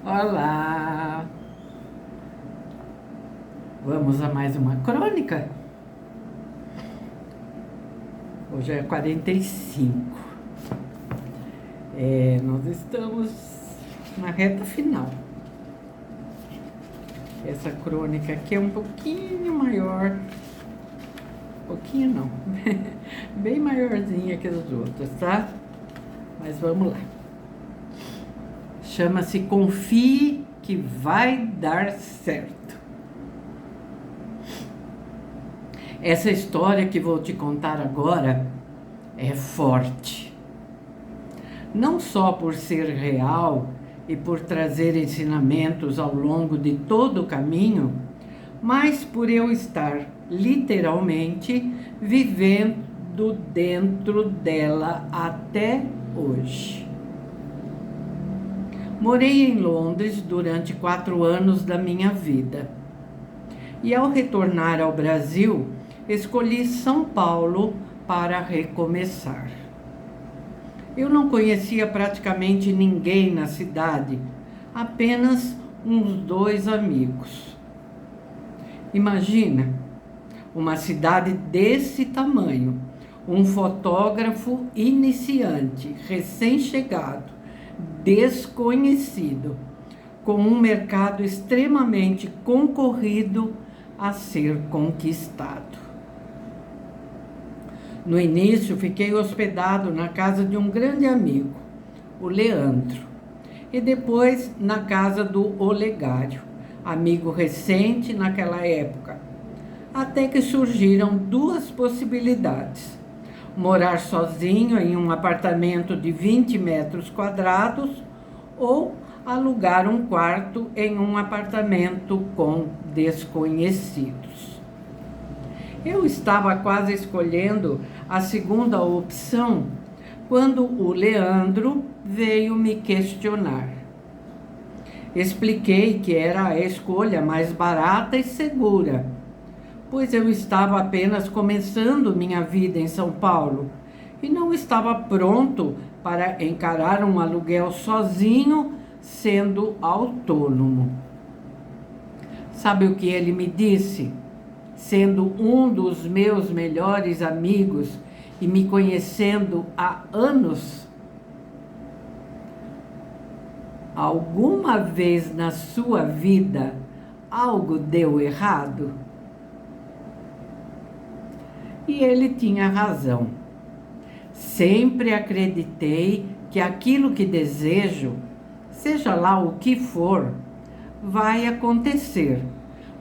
Olá! Vamos a mais uma crônica? Hoje é 45. Nós estamos na reta final. Essa crônica aqui é um pouquinho maior. Pouquinho não. Bem maiorzinha que as outras, tá? Mas vamos lá. Chama-se Confie que vai dar certo. Essa história que vou te contar agora é forte. Não só por ser real e por trazer ensinamentos ao longo de todo o caminho, mas por eu estar literalmente vivendo dentro dela até hoje. Morei em Londres durante 4 anos da minha vida. E ao retornar ao Brasil, escolhi São Paulo para recomeçar. Eu não conhecia praticamente ninguém na cidade, apenas uns 2 amigos. Imagina, uma cidade desse tamanho, um fotógrafo iniciante, recém-chegado, desconhecido, com um mercado extremamente concorrido a ser conquistado. No início, fiquei hospedado na casa de um grande amigo, o Leandro, e depois na casa do Olegário, amigo recente naquela época, até que surgiram 2 possibilidades: morar sozinho em um apartamento de 20 metros quadrados ou alugar um quarto em um apartamento com desconhecidos. Eu estava quase escolhendo a segunda opção quando o Leandro veio me questionar. Expliquei que era a escolha mais barata e segura, pois eu estava apenas começando minha vida em São Paulo e não estava pronto para encarar um aluguel sozinho, sendo autônomo. Sabe o que ele me disse? Sendo um dos meus melhores amigos e me conhecendo há anos: alguma vez na sua vida algo deu errado? E ele tinha razão. Sempre acreditei que aquilo que desejo, seja lá o que for, vai acontecer,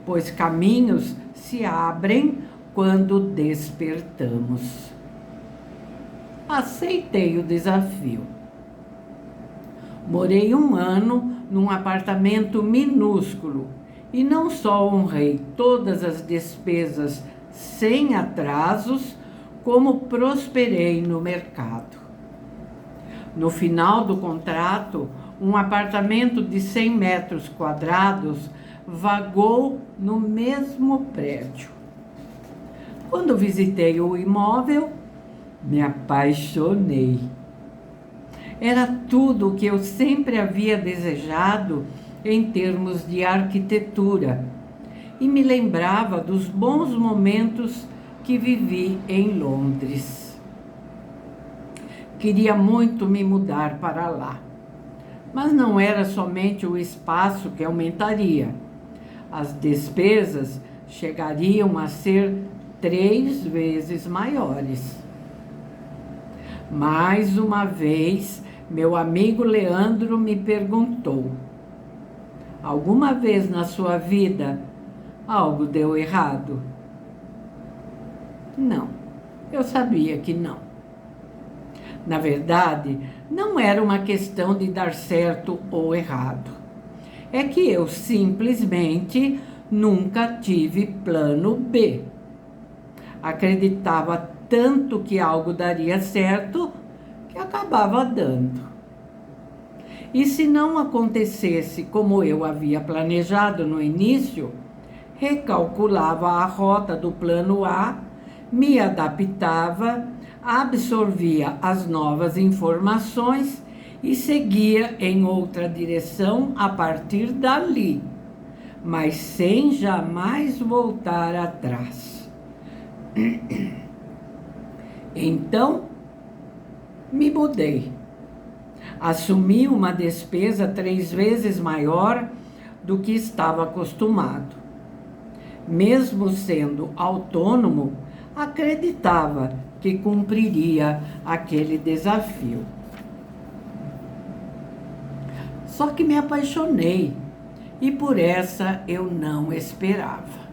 pois caminhos se abrem quando despertamos. Aceitei o desafio. Morei 1 ano num apartamento minúsculo e não só honrei todas as despesas sem atrasos, como prosperei no mercado. No final do contrato, um apartamento de 100 metros quadrados vagou no mesmo prédio. Quando visitei o imóvel, me apaixonei. Era tudo o que eu sempre havia desejado em termos de arquitetura e me lembrava dos bons momentos que vivi em Londres. Queria muito me mudar para lá, mas não era somente o espaço que aumentaria. As despesas chegariam a ser 3 vezes maiores. Mais uma vez, meu amigo Leandro me perguntou: alguma vez na sua vida algo deu errado? Não, eu sabia que não. Na verdade, não era uma questão de dar certo ou errado. É que eu simplesmente nunca tive plano B. Acreditava tanto que algo daria certo que acabava dando. E se não acontecesse como eu havia planejado no início, recalculava a rota do plano A, me adaptava, absorvia as novas informações e seguia em outra direção a partir dali, mas sem jamais voltar atrás. Então, me mudei. Assumi uma despesa 3 vezes maior do que estava acostumado. Mesmo sendo autônomo, acreditava que cumpriria aquele desafio. Só que me apaixonei e por essa eu não esperava.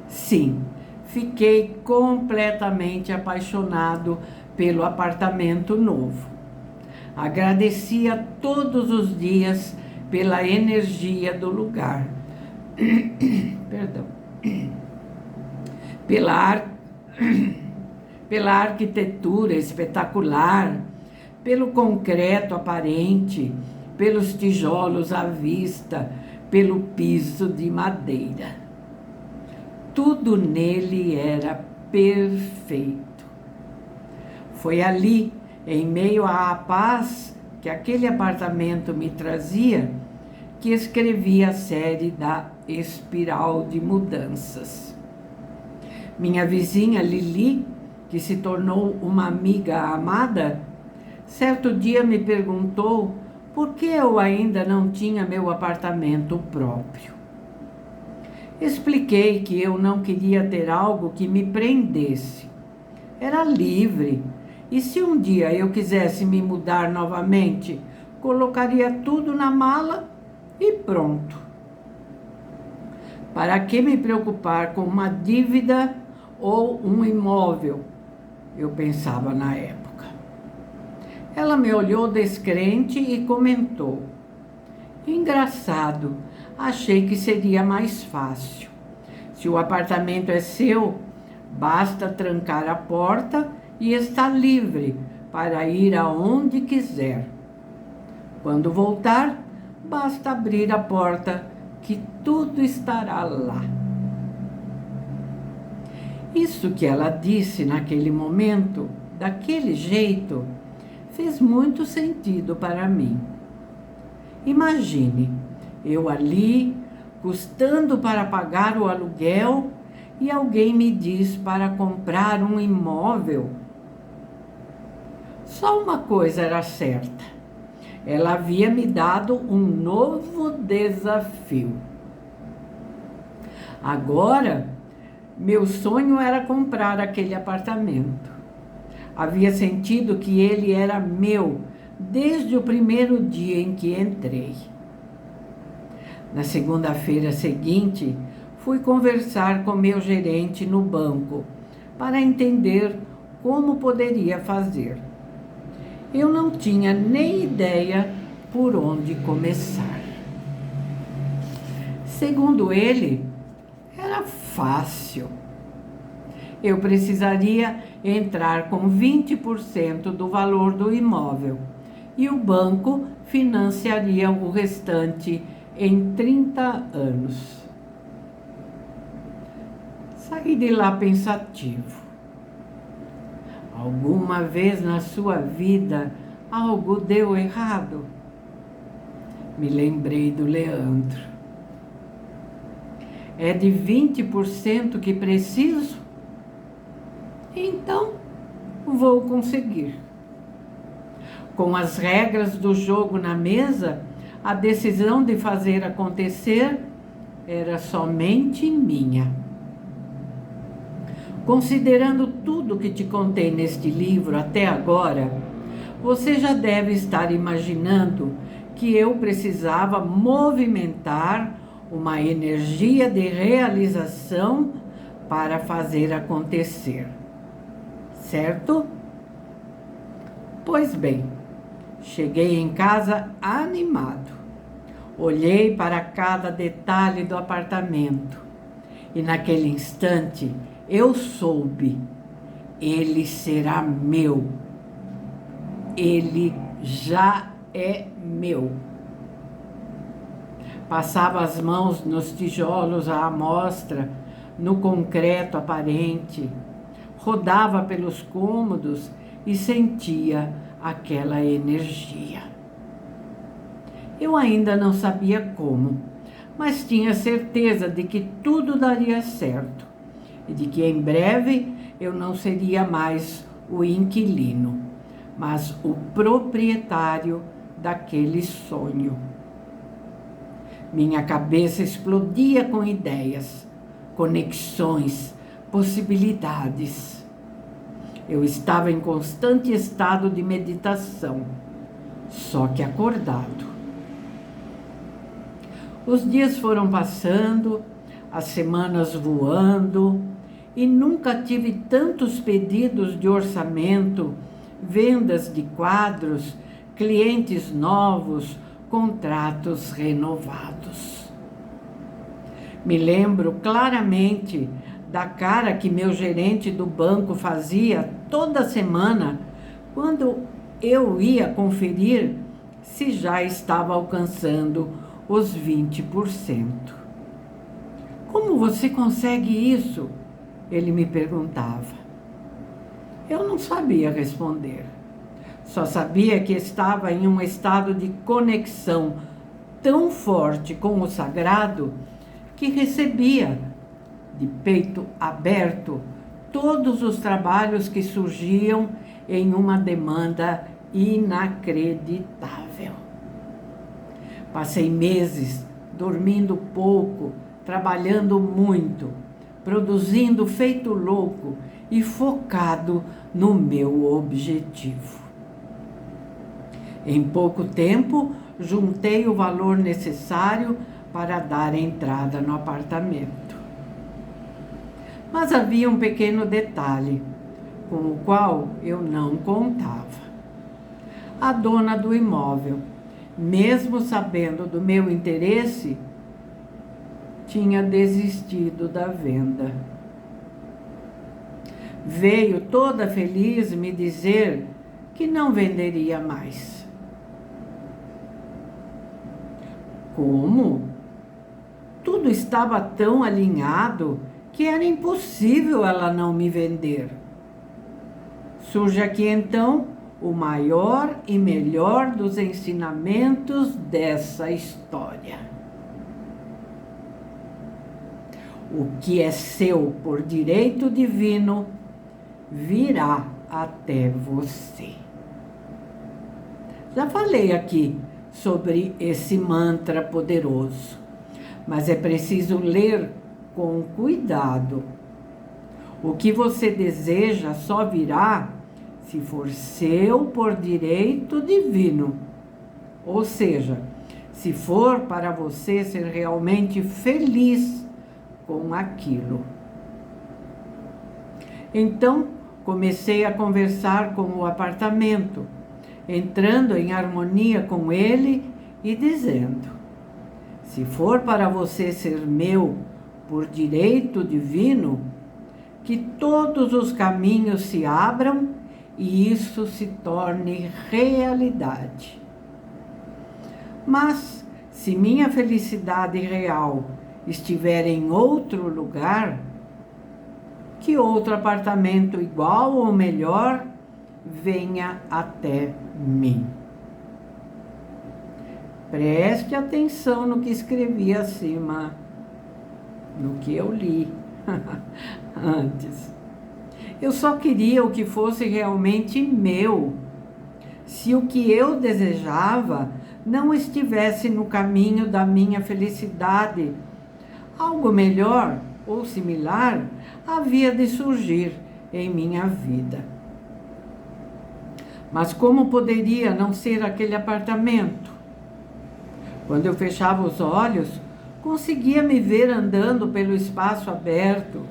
Sim, fiquei completamente apaixonado pelo apartamento novo. Agradecia todos os dias pela energia do lugar. Perdão. Pela arquitetura espetacular, pelo concreto aparente, pelos tijolos à vista, pelo piso de madeira. Tudo nele era perfeito. Foi ali, em meio à paz que aquele apartamento me trazia, que escrevi a série da Espiral de Mudanças. Minha vizinha Lili, que se tornou uma amiga amada, certo dia me perguntou por que eu ainda não tinha meu apartamento próprio. Expliquei que eu não queria ter algo que me prendesse. Era livre, e se um dia eu quisesse me mudar novamente, colocaria tudo na mala e pronto. Para que me preocupar com uma dívida ou um imóvel? Eu pensava na época. Ela me olhou descrente e comentou: engraçado, achei que seria mais fácil. Se o apartamento é seu, basta trancar a porta e está livre para ir aonde quiser. Quando voltar, basta abrir a porta que tudo estará lá. Isso que ela disse naquele momento, daquele jeito, fez muito sentido para mim. Imagine, eu ali, custando para pagar o aluguel, e alguém me diz para comprar um imóvel. Só uma coisa era certa. Ela havia me dado um novo desafio. Agora, meu sonho era comprar aquele apartamento. Havia sentido que ele era meu desde o primeiro dia em que entrei. Na segunda-feira seguinte, fui conversar com meu gerente no banco para entender como poderia fazer. Eu não tinha nem ideia por onde começar. Segundo ele, era fácil. Eu precisaria entrar com 20% do valor do imóvel e o banco financiaria o restante em 30 anos. Saí de lá pensativo. Alguma vez na sua vida algo deu errado? Me lembrei do Leandro. É de 20% que preciso? Então, vou conseguir. Com as regras do jogo na mesa, a decisão de fazer acontecer era somente minha. Considerando tudo que te contei neste livro até agora, você já deve estar imaginando que eu precisava movimentar uma energia de realização para fazer acontecer. Certo? Pois bem, cheguei em casa animado. Olhei para cada detalhe do apartamento e naquele instante eu soube, ele será meu. Ele já é meu. Passava as mãos nos tijolos à amostra, no concreto aparente, rodava pelos cômodos e sentia aquela energia. Eu ainda não sabia como, mas tinha certeza de que tudo daria certo e de que em breve eu não seria mais o inquilino, mas o proprietário daquele sonho. Minha cabeça explodia com ideias, conexões, possibilidades. Eu estava em constante estado de meditação, só que acordado. Os dias foram passando, as semanas voando, e nunca tive tantos pedidos de orçamento, vendas de quadros, clientes novos, contratos renovados. Me lembro claramente da cara que meu gerente do banco fazia toda semana quando eu ia conferir se já estava alcançando os 20%. Como você consegue isso? Ele me perguntava. Eu não sabia responder. Só sabia que estava em um estado de conexão tão forte com o sagrado que recebia, de peito aberto, todos os trabalhos que surgiam em uma demanda inacreditável. Passei meses dormindo pouco, trabalhando muito, produzindo feito louco e focado no meu objetivo. Em pouco tempo, juntei o valor necessário para dar entrada no apartamento. Mas havia um pequeno detalhe, com o qual eu não contava. A dona do imóvel, mesmo sabendo do meu interesse, tinha desistido da venda. Veio toda feliz me dizer que não venderia mais. Como? Tudo estava tão alinhado que era impossível ela não me vender. Surge aqui então o maior e melhor dos ensinamentos dessa história. O que é seu por direito divino virá até você. Já falei aqui sobre esse mantra poderoso, mas é preciso ler com cuidado. O que você deseja só virá se for seu por direito divino, ou seja, se for para você ser realmente feliz com aquilo. Então, comecei a conversar com o apartamento, entrando em harmonia com ele e dizendo: se for para você ser meu por direito divino, que todos os caminhos se abram e isso se torne realidade. Mas, se minha felicidade real estiver em outro lugar, que outro apartamento igual ou melhor venha até mim. Preste atenção no que escrevi acima, no que eu li antes. Eu só queria o que fosse realmente meu. Se o que eu desejava não estivesse no caminho da minha felicidade, algo melhor ou similar havia de surgir em minha vida. Mas como poderia não ser aquele apartamento? Quando eu fechava os olhos, conseguia me ver andando pelo espaço aberto,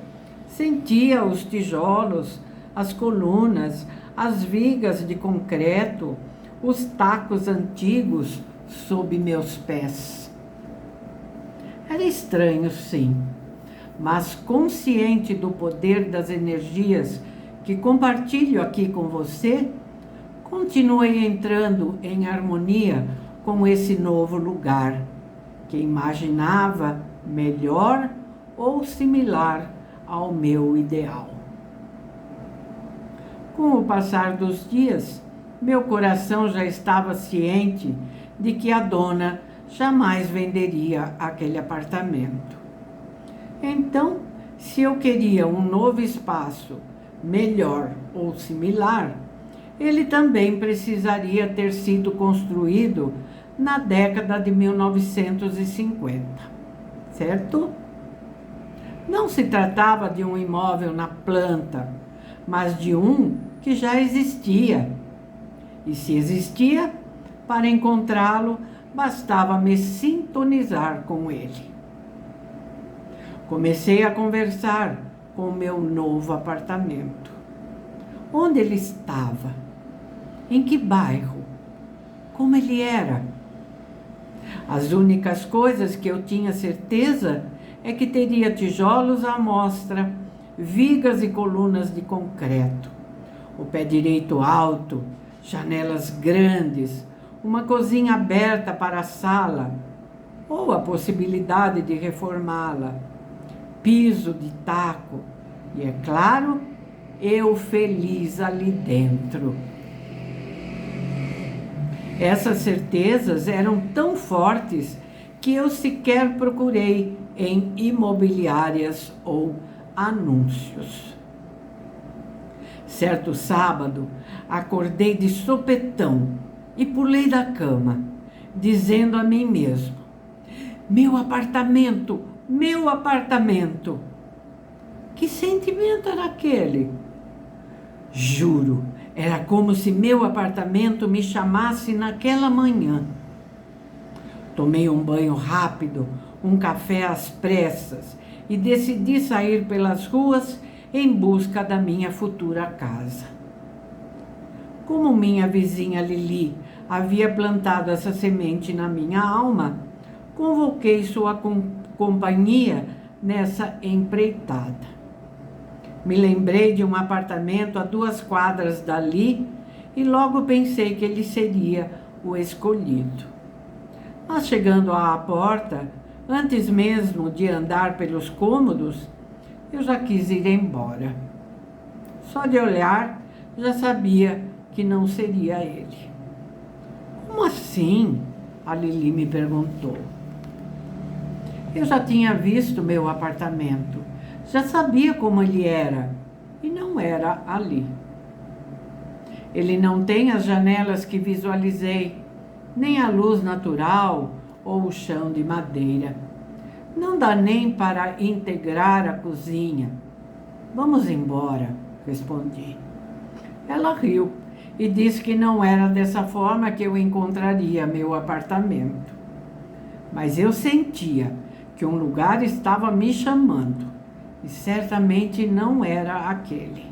sentia os tijolos, as colunas, as vigas de concreto, os tacos antigos sob meus pés. Era estranho, sim, mas consciente do poder das energias que compartilho aqui com você, continuei entrando em harmonia com esse novo lugar, que imaginava melhor ou similar ao meu ideal. Com o passar dos dias, meu coração já estava ciente de que a dona jamais venderia aquele apartamento. Então, se eu queria um novo espaço, melhor ou similar, ele também precisaria ter sido construído na década de 1950, certo? Não se tratava de um imóvel na planta, mas de um que já existia. E se existia, para encontrá-lo, bastava me sintonizar com ele. Comecei a conversar com o meu novo apartamento. Onde ele estava? Em que bairro? Como ele era? As únicas coisas que eu tinha certeza é que teria tijolos à mostra, vigas e colunas de concreto, o pé direito alto, janelas grandes, uma cozinha aberta para a sala, ou a possibilidade de reformá-la, piso de taco e, é claro, eu feliz ali dentro. Essas certezas eram tão fortes que eu sequer procurei em imobiliárias ou anúncios. Certo sábado, acordei de sopetão e pulei da cama, dizendo a mim mesmo: meu apartamento, meu apartamento. Que sentimento era aquele? Juro, era como se meu apartamento me chamasse naquela manhã. Tomei um banho rápido, um café às pressas e decidi sair pelas ruas em busca da minha futura casa. Como minha vizinha Lili havia plantado essa semente na minha alma, convoquei sua companhia nessa empreitada. Me lembrei de um apartamento a 2 quadras dali e logo pensei que ele seria o escolhido. Mas chegando à porta, antes mesmo de andar pelos cômodos, eu já quis ir embora. Só de olhar, já sabia que não seria ele. Como assim? A Lili me perguntou. Eu já tinha visto meu apartamento, já sabia como ele era, e não era ali. Ele não tem as janelas que visualizei, nem a luz natural ou o chão de madeira. Não dá nem para integrar a cozinha. Vamos embora, respondi. Ela riu e disse que não era dessa forma que eu encontraria meu apartamento. Mas eu sentia que um lugar estava me chamando e certamente não era aquele.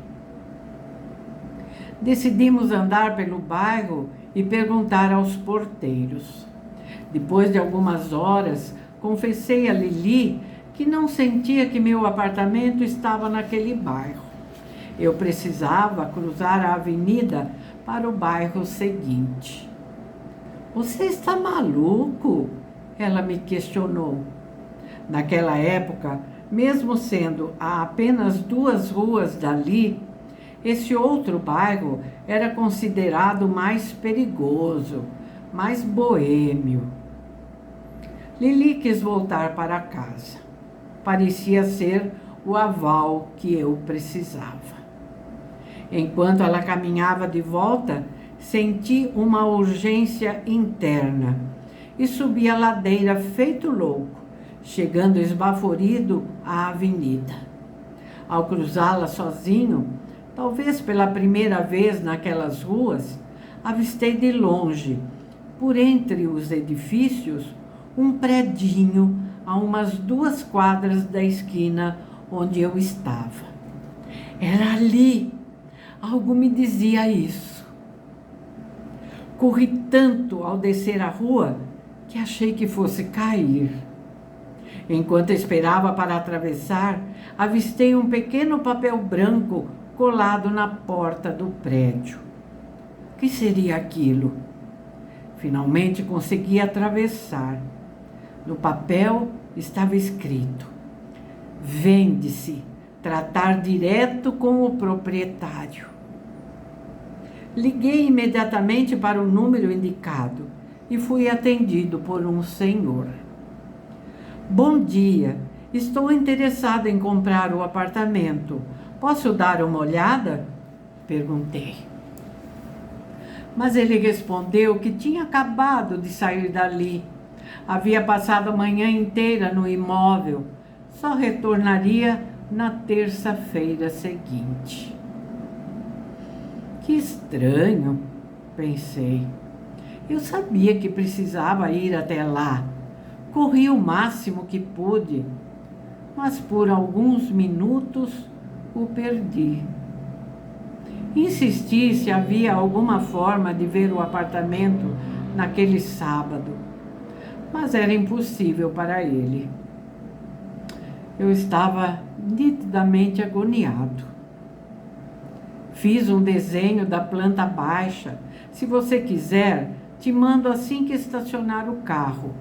Decidimos andar pelo bairro e perguntar aos porteiros. Depois de algumas horas, confessei a Lili que não sentia que meu apartamento estava naquele bairro. Eu precisava cruzar a avenida para o bairro seguinte. Você está maluco? Ela me questionou. Naquela época, mesmo sendo a apenas 2 ruas dali, esse outro bairro era considerado mais perigoso, mais boêmio. Lili quis voltar para casa. Parecia ser o aval que eu precisava. Enquanto ela caminhava de volta, senti uma urgência interna e subi a ladeira feito louco, chegando esbaforido à avenida. Ao cruzá-la sozinho, talvez pela primeira vez naquelas ruas, avistei de longe, por entre os edifícios, um predinho a umas 2 quadras da esquina onde eu estava. Era ali, algo me dizia isso. Corri tanto ao descer a rua que achei que fosse cair. Enquanto esperava para atravessar, avistei um pequeno papel branco colado na porta do prédio. O que seria aquilo? Finalmente consegui atravessar. No papel estava escrito: vende-se, tratar direto com o proprietário. Liguei imediatamente para o número indicado. e fui atendido por um senhor. Bom dia, estou interessado em comprar o apartamento. Posso dar uma olhada? Perguntei. Mas ele respondeu que tinha acabado de sair dali. Havia passado a manhã inteira no imóvel. Só retornaria na terça-feira seguinte. Que estranho, pensei. Eu sabia que precisava ir até lá. Corri o máximo que pude, mas por alguns minutos o perdi. Insisti se havia alguma forma de ver o apartamento naquele sábado, mas era impossível para ele. Eu estava nitidamente agoniado. Fiz um desenho da planta baixa. Se você quiser, te mando assim que estacionar o carro,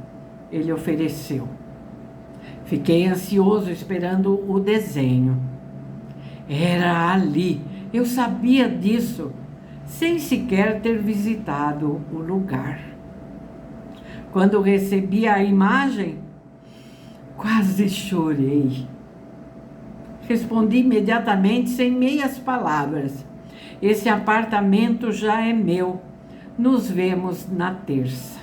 ele ofereceu. Fiquei ansioso esperando o desenho. Era ali, eu sabia disso, sem sequer ter visitado o lugar. Quando recebi a imagem, quase chorei. Respondi imediatamente, sem meias palavras. Esse apartamento já é meu. Nos vemos na terça.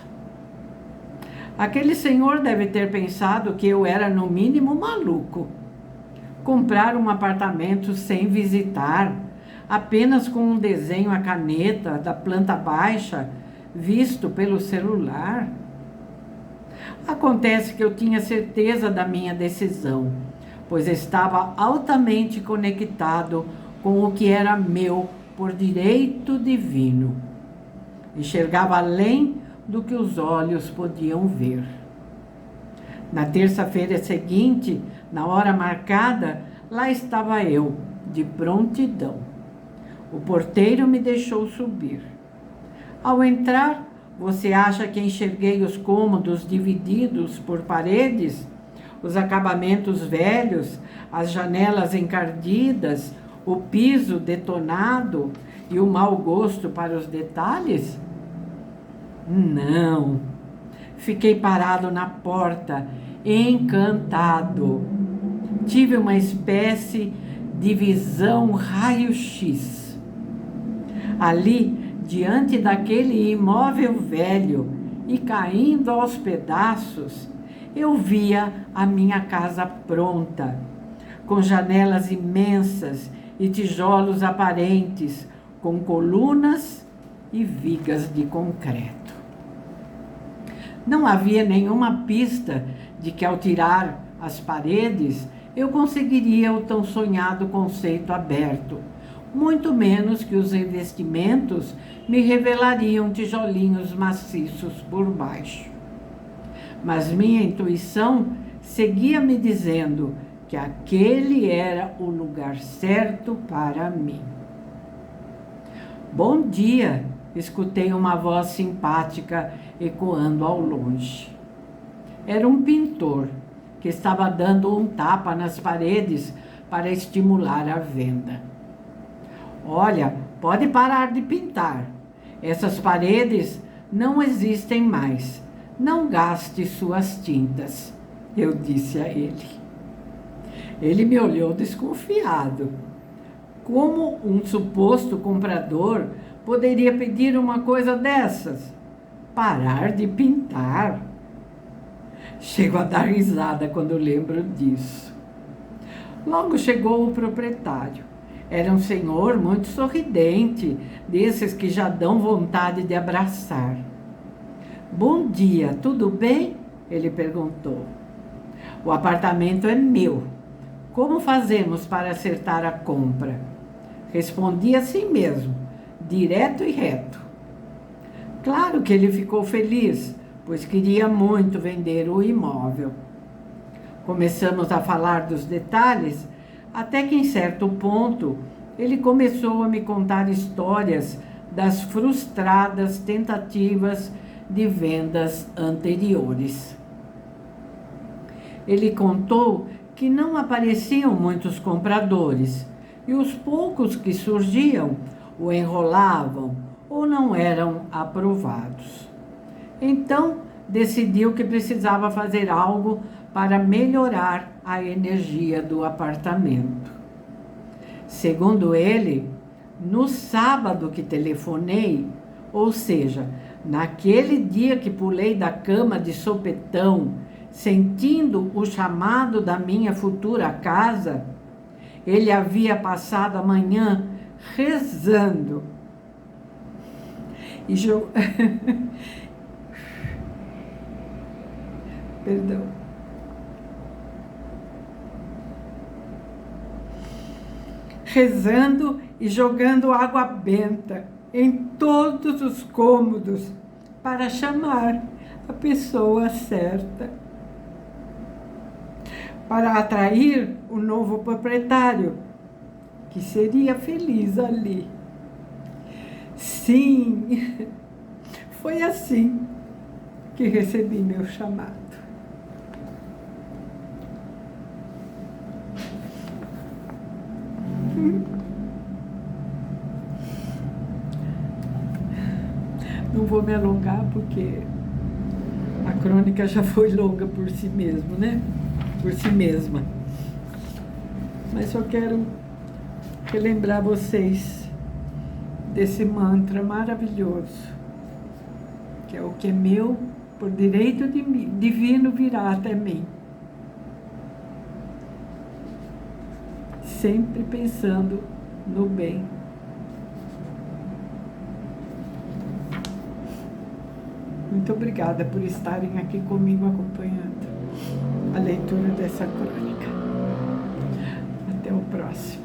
Aquele senhor deve ter pensado que eu era, no mínimo, maluco. Comprar um apartamento sem visitar, apenas com um desenho à caneta da planta baixa, visto pelo celular. Acontece que eu tinha certeza da minha decisão, pois estava altamente conectado com o que era meu por direito divino. Enxergava além do que os olhos podiam ver. Na terça-feira seguinte, na hora marcada, lá estava eu, de prontidão. O porteiro me deixou subir. Ao entrar, você acha que enxerguei os cômodos divididos por paredes, os acabamentos velhos, as janelas encardidas, o piso detonado e o mau gosto para os detalhes? Não. Fiquei parado na porta, encantado. Tive uma espécie de visão raio-x. Ali, diante daquele imóvel velho e caindo aos pedaços, eu via a minha casa pronta, com janelas imensas e tijolos aparentes, com colunas e vigas de concreto. Não havia nenhuma pista de que, ao tirar as paredes, eu conseguiria o tão sonhado conceito aberto, muito menos que os revestimentos me revelariam tijolinhos maciços por baixo. Mas minha intuição seguia me dizendo que aquele era o lugar certo para mim. Bom dia, escutei uma voz simpática ecoando ao longe. Era um pintor que estava dando um tapa nas paredes para estimular a venda. Olha, pode parar de pintar. Essas paredes não existem mais. Não gaste suas tintas, eu disse a ele. Ele me olhou desconfiado. Como um suposto comprador poderia pedir uma coisa dessas? Parar de pintar? Chego a dar risada quando lembro disso. Logo chegou o proprietário. Era um senhor muito sorridente, desses que já dão vontade de abraçar. Bom dia, tudo bem? Ele perguntou. O apartamento é meu. Como fazemos para acertar a compra? Respondi assim mesmo, direto e reto. Claro que ele ficou feliz, pois queria muito vender o imóvel. Começamos a falar dos detalhes, até que em certo ponto ele começou a me contar histórias das frustradas tentativas de vendas anteriores. Ele contou que não apareciam muitos compradores e os poucos que surgiam o enrolavam ou não eram aprovados. Então, decidiu que precisava fazer algo para melhorar a energia do apartamento. Segundo ele, no sábado que telefonei, ou seja, naquele dia que pulei da cama de sopetão, sentindo o chamado da minha futura casa, ele havia passado a manhã rezando e Perdão. Rezando e jogando água benta em todos os cômodos para chamar a pessoa certa, para atrair o novo proprietário, que seria feliz ali. Sim, foi assim que recebi meu chamado. Não vou me alongar porque a crônica já foi longa por si mesmo, né? Por si mesma. Mas só quero relembrar vocês desse mantra maravilhoso, que é o que é meu, por direito divino virá até mim. Sempre pensando no bem. Muito obrigada por estarem aqui comigo acompanhando a leitura dessa crônica. Até o próximo.